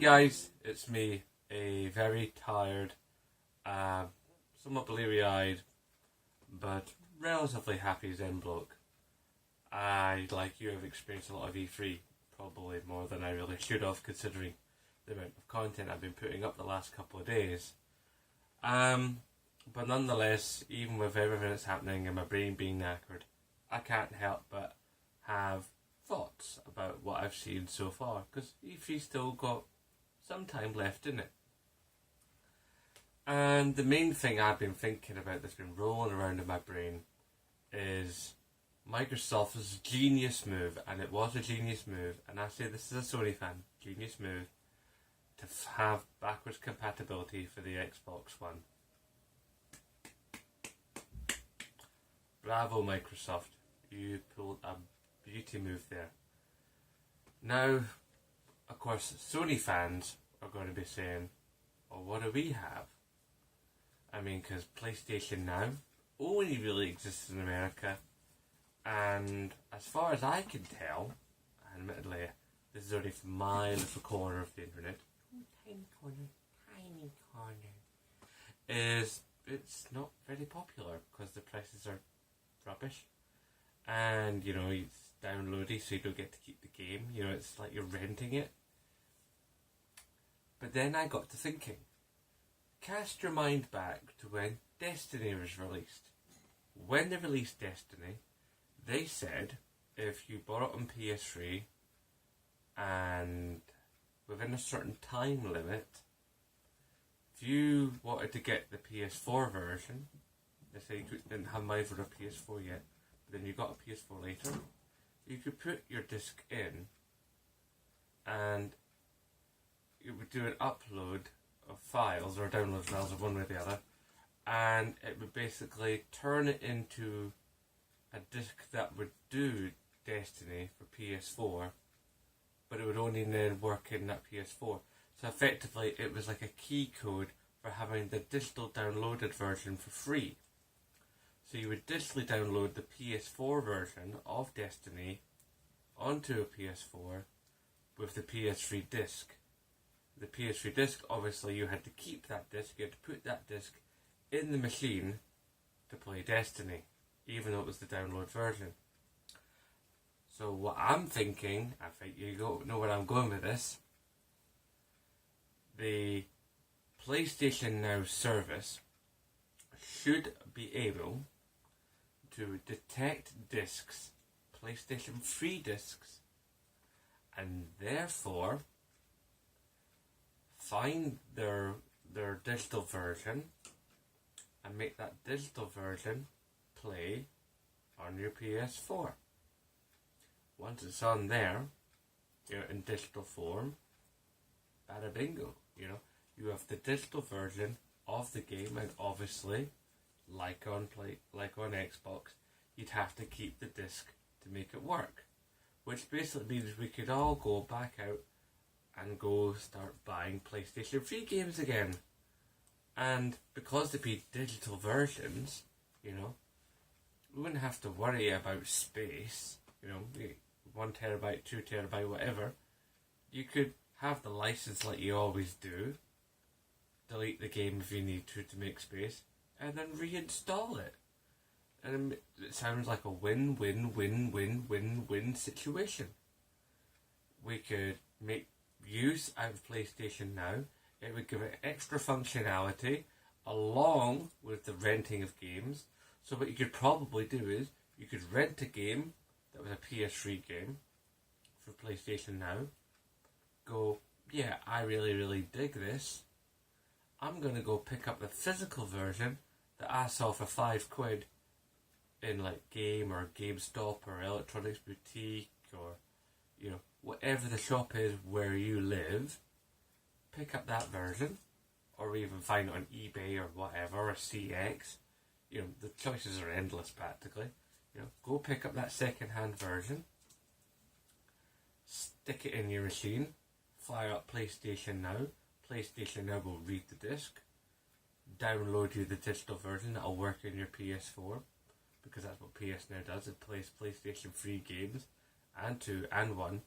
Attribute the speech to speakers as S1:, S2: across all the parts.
S1: guys, it's me, a very tired, somewhat bleary-eyed, but relatively happy Zen bloke. I, like you, have experienced a lot of E3, probably more than I really should have, considering the amount of content I've been putting up the last couple of days. But nonetheless, even with everything that's happening and my brain being knackered, I can't help but have thoughts about what I've seen so far, because E3's still got some time left in it. And the main thing I've been thinking about that's been rolling around in my brain is Microsoft's genius move, and it was a genius move, and I say this is a Sony fan, genius move, to have backwards compatibility for the Xbox One. Bravo Microsoft, you pulled a beauty move there. Now, of course, Sony fans are going to be saying, well, what do we have? I mean, because PlayStation Now only really exists in America, and as far as I can tell, admittedly, this is only from my little corner of the internet, tiny corner, is it's not very popular because the prices are rubbish, and you know, it's downloaded so you don't get to keep the game, you know, it's like you're renting it. But then I got to thinking, cast your mind back to when Destiny was released. When they released Destiny, they said if you bought it on PS3 and within a certain time limit, if you wanted to get the PS4 version, they said you didn't have money for the PS4 yet, but then you got a PS4 later, you could put your disc in and it would do an upload of files or download files of one way or the other, and it would basically turn it into a disc that would do Destiny for PS4, but it would only then work in that PS4. So effectively it was like a key code for having the digital downloaded version for free. So you would digitally download the PS4 version of Destiny onto a PS4 with the PS3 disc. The PS3 disc, obviously you had to keep that disc, you had to put that disc in the machine to play Destiny, even though it was the download version. So what I'm thinking, I think you know where I'm going with this, the PlayStation Now service should be able to detect discs, PlayStation 3 discs, and therefore find their digital version and make that digital version play on your PS4. Once it's on there, you know, in digital form, bada bingo, you know, you have the digital version of the game, and obviously, like on Xbox, you'd have to keep the disc to make it work, which basically means we could all go back out and go start buying PlayStation 3 games again. And because there'd be digital versions, you know, we wouldn't have to worry about space, you know, 1 terabyte, 2 terabyte, whatever. You could have the license like you always do, delete the game if you need to make space, and then reinstall it. And it sounds like a win-win-win-win-win-win situation. We could make use out of PlayStation Now. It would give it extra functionality along with the renting of games. So what you could probably do is you could rent a game that was a PS3 game for PlayStation Now. Go, yeah, I really dig this. I'm going to go pick up the physical version that I saw for £5 in like Game or GameStop or Electronics Boutique or, you know, whatever the shop is where you live. Pick up that version, or even find it on eBay or whatever, or CX. You know, the choices are endless practically. You know, go pick up that second-hand version, stick it in your machine, fire up PlayStation Now. PlayStation Now will read the disc, download you the digital version that'll work in your PS4, because that's what PS Now does. It plays PlayStation 3 games and 2 and 1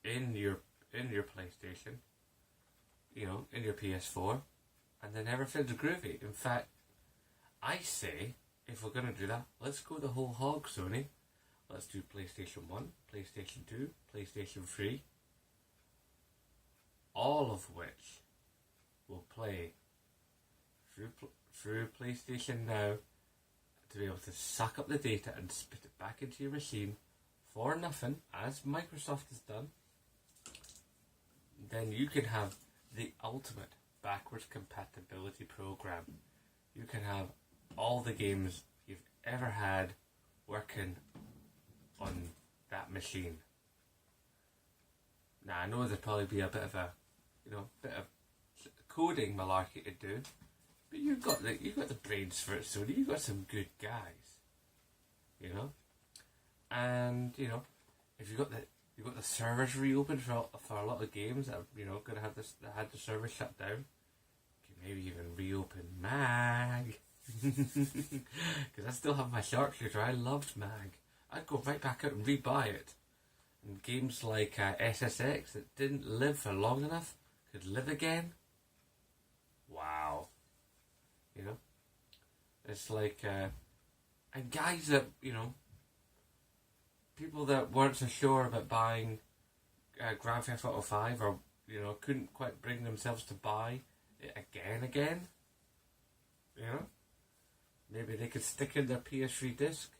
S1: in your PlayStation. in your PS4, and then everything's groovy. In fact, I say, if we're going to do that, let's go the whole hog, Sony. Let's do PlayStation 1, PlayStation 2, PlayStation 3, all of which will play through PlayStation Now to be able to suck up the data and spit it back into your machine for nothing, as Microsoft has done. Then you can have the ultimate backwards compatibility program. You can have all the games you've ever had working on that machine. Now I know there'd probably be a bit of coding malarkey to do, but you've got the brains for it, Sony. You've got some good guys, and if you've got the servers reopened for a lot of games that gonna have that had the servers shut down, you can maybe even reopen Mag, because I still have my Shark Shooter. I loved Mag. I'd go right back out and rebuy it. And games like SSX that didn't live for long enough could live again. Wow. It's like, and guys that, people that weren't so sure about buying Grand Theft Auto 5 or, couldn't quite bring themselves to buy it again. Maybe they could stick in their PS3 disc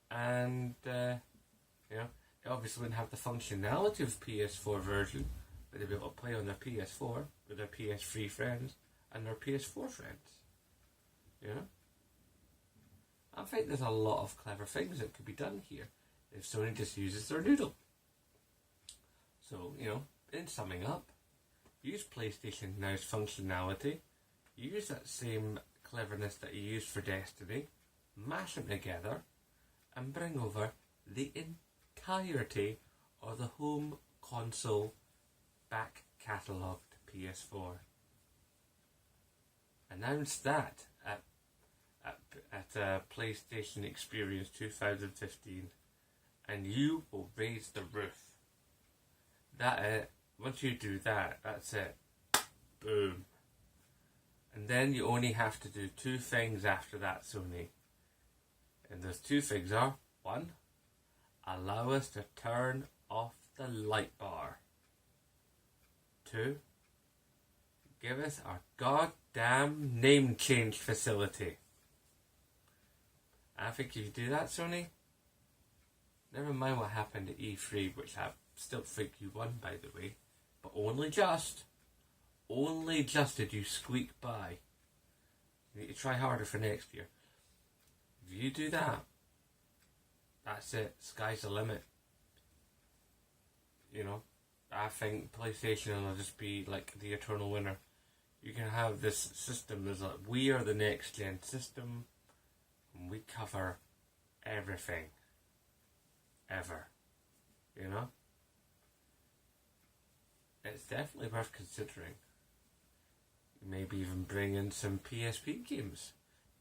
S1: and, it obviously wouldn't have the functionality of the PS4 version, but they'd be able to play on their PS4 with their PS3 friends and their PS4 friends. I think there's a lot of clever things that could be done here if Sony just uses their noodle. So, in summing up, use PlayStation Now's functionality, use that same cleverness that you used for Destiny, mash them together, and bring over the entirety of the home console back catalogue to PS4. Announce that at PlayStation Experience 2015, and you will raise the roof. Once you do that, that's it. Boom. And then you only have to do two things after that, Sony. And those two things are, one, allow us to turn off the light bar. Two, give us our goddamn name change facility. I think if you do that, Sony, never mind what happened at E3, which I still think you won, by the way, but only just did you squeak by. You need to try harder for next year. If you do that, that's it. Sky's the limit. I think PlayStation will just be like the eternal winner. You can have this system. There's we are the next gen system, and we cover everything, ever. It's definitely worth considering. Maybe even bring in some PSP games.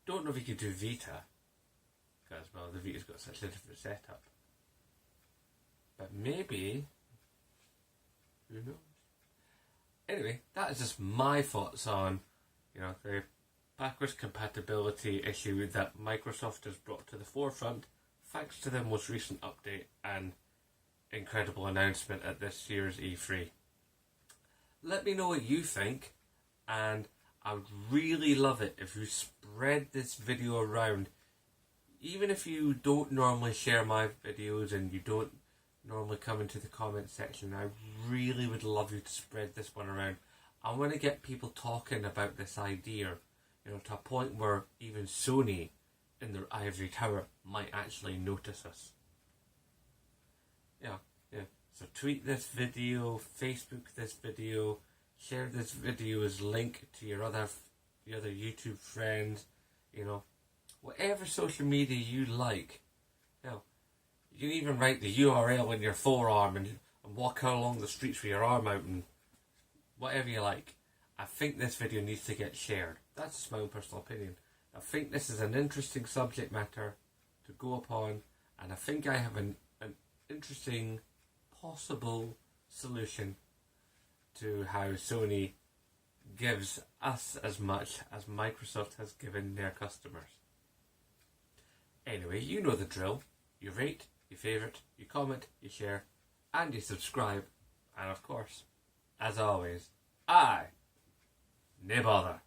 S1: Don't know if you could do Vita, because the Vita's got such a different setup. But maybe, who knows? Anyway, that is just my thoughts on, the backwards compatibility issue that Microsoft has brought to the forefront, thanks to their most recent update and incredible announcement at this year's E3. Let me know what you think, and I would really love it if you spread this video around. Even if you don't normally share my videos and you don't normally come into the comment section, I really would love you to spread this one around. I want to get people talking about this idea, to a point where even Sony in their ivory tower might actually notice us. Yeah. So tweet this video, Facebook this video, share this video as link to your other YouTube friends, whatever social media you like. You can even write the URL in your forearm and walk along the streets with your arm out and whatever you like. I think this video needs to get shared. That's just my own personal opinion. I think this is an interesting subject matter to go upon, and I think I have an interesting possible solution to how Sony gives us as much as Microsoft has given their customers. Anyway, you know the drill. You rate, you favourite, you comment, you share, and you subscribe. And of course, as always, I nae bother.